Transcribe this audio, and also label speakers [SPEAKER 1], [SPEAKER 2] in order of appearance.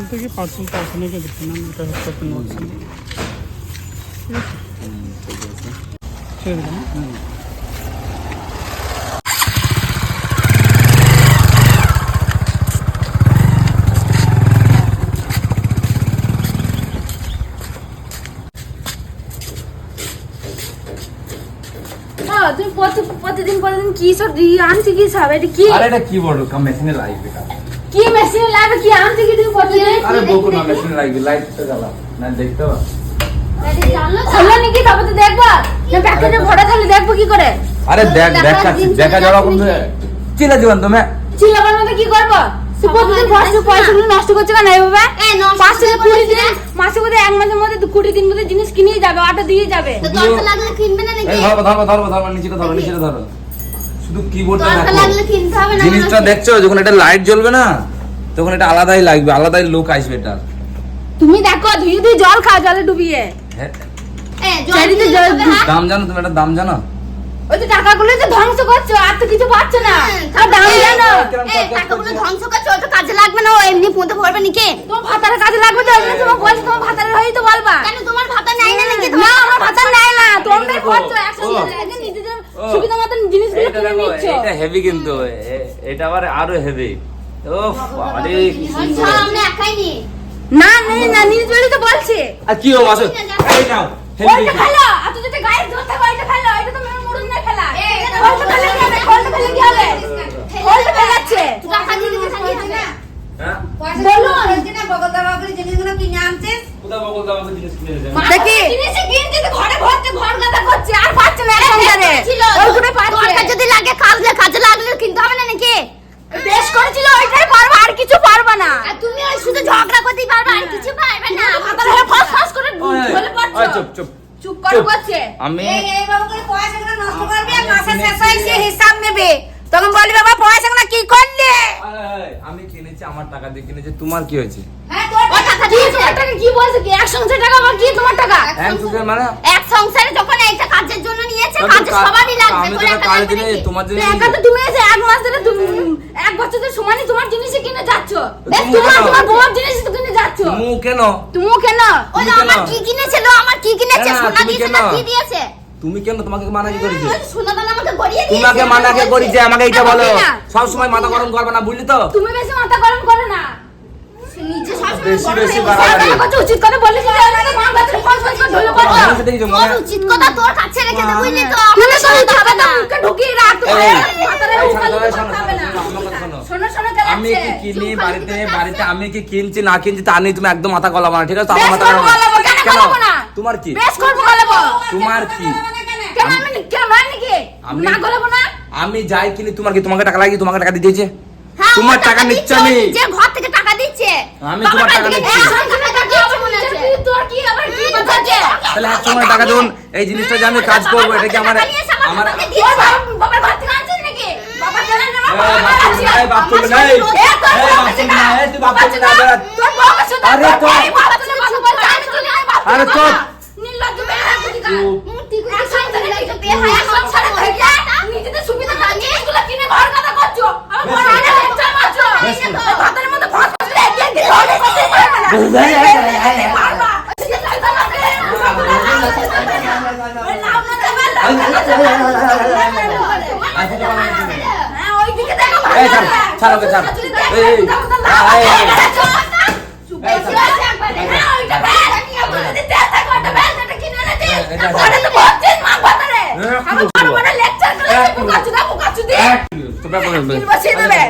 [SPEAKER 1] থেকে পার্সেল পাঠানো দেখুন এটা হচ্ছে আপনার অপশন ছেড়ে দেবেন।
[SPEAKER 2] তুমি প্রতিদিন কি সব আনছি কি সব এটা কি?
[SPEAKER 3] আরে এটা কি বড় কাম মেশিনে লাগবে এটা
[SPEAKER 2] কি মেশিনে লাগবে কি আনছি কি তুমি প্রতিদিন?
[SPEAKER 3] আরে বকো না মেশিনে লাগবে লাইটটা জ্বালা না দেখতে পাও
[SPEAKER 2] খোলো নাকি তবে তো দেখবা না প্যাকেটে ভরা থাকলে দেখবো কি করে?
[SPEAKER 3] আরে দেখা যাওয়া কোন চিলা দিবেন তুমি
[SPEAKER 2] চিলাবার মতো কি করব? প্রতিদিন পয়সাগুলো নষ্ট করছে কেন এইভাবে? 5 থেকে 20 দিন মাসে বোধ এক মাসের মধ্যে 20 দিন মধ্যে জিনিস কিনেই যাবে আটা দিয়ে যাবে।
[SPEAKER 4] তো দরকার লাগলে কিনবে না নাকি?
[SPEAKER 3] এই ধরো নিচে ধরো শুধু কিবোর্ডটা
[SPEAKER 4] দরকার
[SPEAKER 3] দেখো
[SPEAKER 4] লাগলে কিনতে হবে না।
[SPEAKER 3] জিনিসটা দেখছো যখন এটা লাইট জ্বলবে না তখন এটা আলাদাই লাগবে আলাদাই লুক আসবে এটা।
[SPEAKER 2] তুমি দেখো তুই জল খাও জলে ডুবিয়ে
[SPEAKER 3] হ্যাঁ
[SPEAKER 4] জলদি জল
[SPEAKER 3] দাম জানো তুমি এটা দাম জানো?
[SPEAKER 2] ওই তো টাকাগুলো তো ধ্বংস করছো আর তো কিছু পাচ্ছ না আর দাম জানো
[SPEAKER 4] টাকাগুলো ধ্বংস করছে ওটা কাজে লাগবে না ও এমনি পুঁতে ভরবে নাকি?
[SPEAKER 2] তোমার ভাতার কাজে লাগবে তো এমনি তোমার বলছি তোমার ভাতারের হয়েই তো বলবা
[SPEAKER 4] কেন তোমার ভাতা নাই না নাকি?
[SPEAKER 2] না আমার ভাতার নাই না তোমরা করছো একসঙ্গে লাগে নিজেদের সুবিধা মতন জিনিসগুলো
[SPEAKER 3] এটা
[SPEAKER 2] কিনে
[SPEAKER 3] দেখো
[SPEAKER 2] নিচ্ছ।
[SPEAKER 3] এটা হেভি কিন্তু এটা আবার আরো হেভি ওফ আরে
[SPEAKER 4] সব আমরা একাই নি।
[SPEAKER 2] না নিজ বলি তো বলছি
[SPEAKER 3] আর কি ও মাসে এই নাও হেভি
[SPEAKER 2] ওইটা খেলো আর তুই যেটা গায়ে ধরতে হবে ওইটা খেলো এটা তো মেরে মুড়ুন না খেলা ওইটা খেলে কি হবে ওইটা খেলে কি হবে ওইটা ফেলাচ্ছে
[SPEAKER 4] টাকা দিয়ে দিতে থাকি না।
[SPEAKER 3] হ্যাঁ কোথা বগল দাও জিনিস কিনে দেন
[SPEAKER 2] দেখি জিনিস কিনতে তো ঘরে ভরতে ঘর গাদা করছে আর পাচ্ছে না এখন ধরে ওইগুলো পাচ্ছে
[SPEAKER 4] দরকার যদি লাগে কাজে লাগলে কিনতে হবে না নাকি?
[SPEAKER 2] বেশ করেছিল ওইটাই পারবা আর কিছু পারবা না
[SPEAKER 4] আর তুমি ওই শুধু ঝগড়া করতেই পারবে আর কিছু পারবে না।
[SPEAKER 2] ভাতার হয়ে ফাঁস করে ঝলে পড়ছো
[SPEAKER 3] চুপ
[SPEAKER 2] চুপ করে করছে
[SPEAKER 3] আমি
[SPEAKER 2] তখন বলি বাবা পয়সাগুলো কি করলে
[SPEAKER 3] আমি কিনেছি আমার টাকা দিয়ে কিনেছি তোমার কি হয়েছে
[SPEAKER 2] কি বলছে কি এক সংসার টাকা বা কি তোমার টাকা
[SPEAKER 3] এক সুখের মানে
[SPEAKER 4] এক সংসারে যখন একটা কাজের জন্য নিয়েছে কাজে সবারই লাগবে
[SPEAKER 3] আমি
[SPEAKER 4] তোর
[SPEAKER 3] তো
[SPEAKER 4] একা
[SPEAKER 3] কাল
[SPEAKER 4] লাগবে
[SPEAKER 3] দিনে
[SPEAKER 4] নাকি?
[SPEAKER 3] তোমার জন্য
[SPEAKER 2] একা তো তুমি এসে এক মাস ধরে এক বছর ধরে সমানই তোমার জিনিস কিনে যাচ্ছ বেশ
[SPEAKER 3] তুমি
[SPEAKER 2] তোমার
[SPEAKER 3] কেন?
[SPEAKER 2] তোমার বউর জিনিস তো কিনে যাচ্ছ
[SPEAKER 3] তুমি কেন
[SPEAKER 2] তুমিও কেন
[SPEAKER 4] ওই
[SPEAKER 3] তুমি
[SPEAKER 4] আমার
[SPEAKER 3] কেন?
[SPEAKER 4] কি কিনেছিল আমার কি কিনেছে
[SPEAKER 3] না,
[SPEAKER 4] সোনা
[SPEAKER 3] তুমি
[SPEAKER 4] দিয়েছে
[SPEAKER 3] কেন?
[SPEAKER 4] না কি দিয়েছে?
[SPEAKER 3] তুমি কেন তোমাকে মানা কি করেছে
[SPEAKER 4] ওই সোনা দানা আমাকে গড়িয়ে দিয়েছে।
[SPEAKER 3] তোমাকে মানা কে করেছে আমাকে এটা বলো
[SPEAKER 2] আমাকে না।
[SPEAKER 3] সব সময় মাথা গরম করবে না বুঝলি তো
[SPEAKER 2] তুমি বেশি মাথা গরম করো না
[SPEAKER 4] নিজে সব
[SPEAKER 3] বেশি
[SPEAKER 2] কথা উচিত কথা বললি যে আমাকে মা বাচ্চা ফোন করে ঢলে পড়ছো
[SPEAKER 3] আমার সাথে কিছু মনে
[SPEAKER 4] তোর উচিত কথা তোর কাছে রেখে দে বুঝলি তো
[SPEAKER 2] তুমি
[SPEAKER 4] আমাকে
[SPEAKER 2] তো
[SPEAKER 4] শুনতে হবে না।
[SPEAKER 2] মুখে ঢুকিয়ে রাখ
[SPEAKER 3] এই,
[SPEAKER 2] মাথারে
[SPEAKER 3] এই,
[SPEAKER 2] উকাল
[SPEAKER 3] শোনো,
[SPEAKER 2] করতে হবে না
[SPEAKER 3] আমার কথা শোনো।
[SPEAKER 2] শোনো শোনো
[SPEAKER 3] আমি
[SPEAKER 2] চালাচ্ছে
[SPEAKER 3] কি কিনি বাড়িতে আমি কি কিনছি না কিনছি তা নিয়ে তুমি একদম মাথা গলাবো না ঠিক আছে আমার
[SPEAKER 2] বেশ
[SPEAKER 3] মাথা
[SPEAKER 2] করবো গলাবো, কেন গলাবো না?
[SPEAKER 3] তোমার কি
[SPEAKER 2] বেশ করবো গলাবো
[SPEAKER 3] তোমার কি
[SPEAKER 2] কেন আমি কেন নয় নাকি
[SPEAKER 3] আমি-
[SPEAKER 2] না গলাবো না
[SPEAKER 3] আমি যাই কিনি তোমার কি তোমাকে টাকা লাগি তোমাকে টাকা দিয়ে দিয়েছে
[SPEAKER 4] হ্যাঁ, ও
[SPEAKER 3] তোমার টাকা নিচ্ছে
[SPEAKER 4] দিচ্ছে,
[SPEAKER 3] আমি।
[SPEAKER 4] ও নিজে ঘর থেকে টাকা দিচ্ছে
[SPEAKER 3] আমি তোমার টাকা
[SPEAKER 4] বাবার
[SPEAKER 3] নিচ্ছি।
[SPEAKER 4] বাড়ি থেকে টাকা দিচ্ছে মনে আছে।
[SPEAKER 2] তোর কি আবার কি বাঁচাচ্ছে
[SPEAKER 3] তাহলে এক সময় টাকা দেবো এই জিনিসটা যে আমি কাজ করবো এটা কি আমার আমার
[SPEAKER 2] ওর বাবার ঘর থেকে আনছিস নাকি বাবা চলে না
[SPEAKER 3] এই বাপ চলবে না এই বাপ চলবে না এই তুই বাপ চলবে না বেড়া।
[SPEAKER 2] তোর বাবা শুধু
[SPEAKER 3] আরে তো
[SPEAKER 2] বাবা চলে কথা বলছে আমি চলে আয় বাপ
[SPEAKER 3] আরে তো
[SPEAKER 2] নির্লজ্জ বেহায়া কোথাকার।
[SPEAKER 4] তুই
[SPEAKER 2] এক সংসারে থেকে বেহায়া সংসারে থেকে নিজেদের সুবিধা না নিয়ে এগুলো কিনে ঘর কথা করছো আমার ঘর আনে লেকচার মারছো ভাতের মধ্যে ভাত বসলে একদিন দিন হবে করতে পারবে না পারবা ওই লাভ না দেবে হ্যাঁ ওই দিকে দেখো
[SPEAKER 3] এই ছাড় ছাড় ওকে ছাড় এই এই
[SPEAKER 2] চুপ করে আছে একবার হ্যাঁ ওইটা ব্যাগ নিয়ে বলে দিতে আছে কোটা ব্যাগ এটা কিনে না দে ঘরে তো বলছেন মা বাতারে আমার বড় বড় লেকচার করে বুকাচু দে
[SPEAKER 3] তো ব্যাপার
[SPEAKER 2] বসিয়ে দেবে